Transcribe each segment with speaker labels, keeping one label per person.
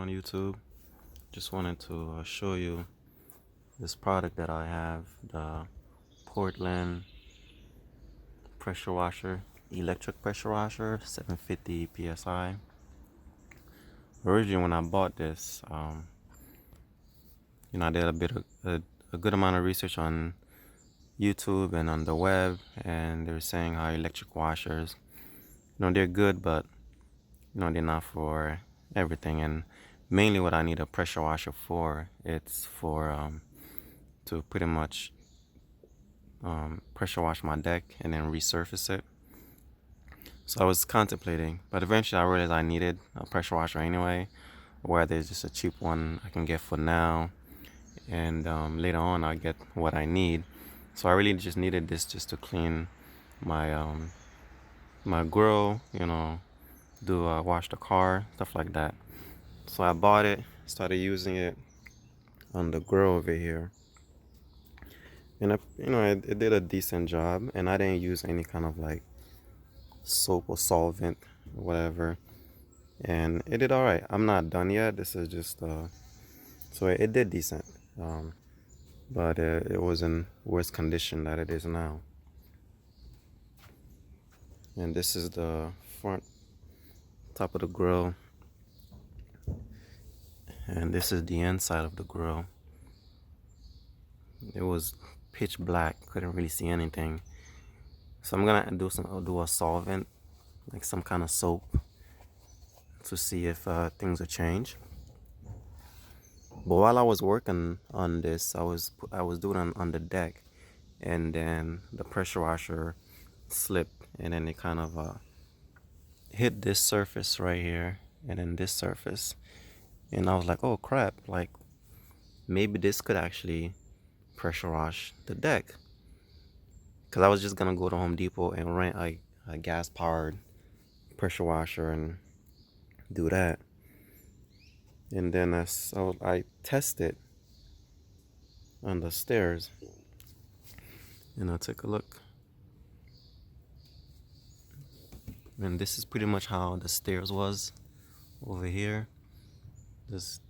Speaker 1: on YouTube. Just wanted to show you this product that I have, the Portland pressure washer, electric pressure washer, 750 psi. Originally when I bought this, I did a good amount of research on YouTube and on the web, and they were saying how electric washers, they're good, but they're not for everything. And mainly what I need a pressure washer for, it's for to pretty much pressure wash my deck and then resurface it. So I was contemplating, but eventually I realized I needed a pressure washer anyway, where there's just a cheap one I can get for now, and later on I'll get what I need. So I really just needed this just to clean my my grill, wash the car, stuff like that. So I bought it, started using it on the grill over here, and it did a decent job, and I didn't use any kind of like soap or solvent or whatever, and it did all right. I'm not done yet. This is just so it did decent, but it was in worse condition that it is now. And this is the front top of the grill, and this is the inside of the grill. It was pitch black, couldn't really see anything. So I'm gonna do a solvent, like some kind of soap, to see if things will change. But while I was working on this, I was doing it on the deck, and then the pressure washer slipped, and then it kind of hit this surface right here, and then this surface, and I was like, oh crap, like maybe this could actually pressure wash the deck, because I was just gonna go to Home Depot and rent a gas powered pressure washer and do that. And then I tested on the stairs, and I'll take a look. And this is pretty much how the stairs was over here. Just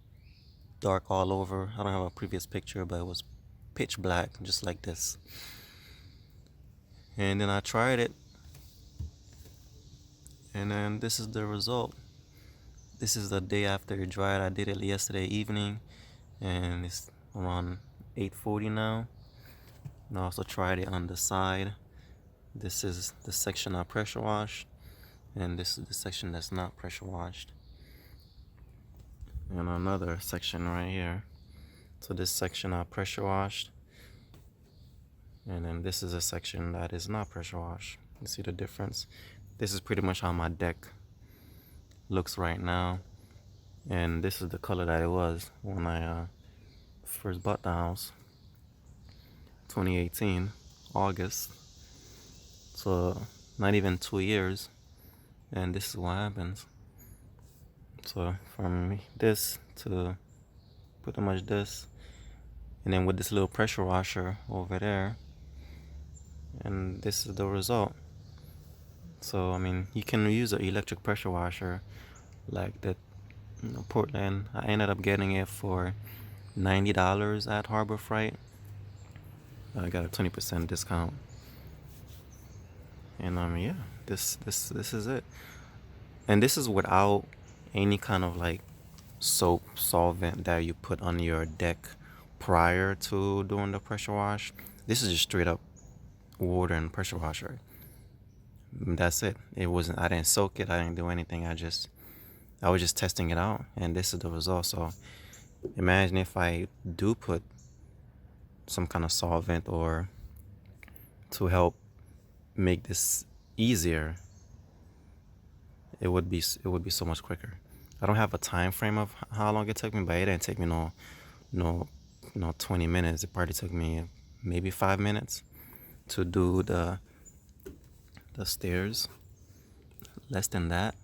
Speaker 1: dark all over. I don't have a previous picture, but it was pitch black, just like this. And then I tried it, and then this is the result. This is the day after it dried. I did it yesterday evening, and it's around 8:40 now. And I also tried it on the side. This is the section I pressure washed, and this is the section that's not pressure washed, and another section right here. So this section I pressure washed, and then this is a section that is not pressure washed. You see the difference? This is pretty much how my deck looks right now, and this is the color that it was when I first bought the house, 2018 August. So not even 2 years, and this is what happens. So from this to pretty much this, and then with this little pressure washer over there, and this is the result. So I mean, you can use an electric pressure washer like that. Portland, I ended up getting it for $90 at Harbor Freight. I got a 20% discount, and yeah, this is it. And this is without any kind of like soap solvent that you put on your deck prior to doing the pressure wash. This is just straight up water and pressure washer. That's it. I didn't soak it, I didn't do anything. I was just testing it out, and this is the result. So imagine if I do put some kind of solvent or to help make this easier, it would be so much quicker. I don't have a time frame of how long it took me, but it didn't take me no 20 minutes. It probably took me maybe 5 minutes to do the stairs, less than that.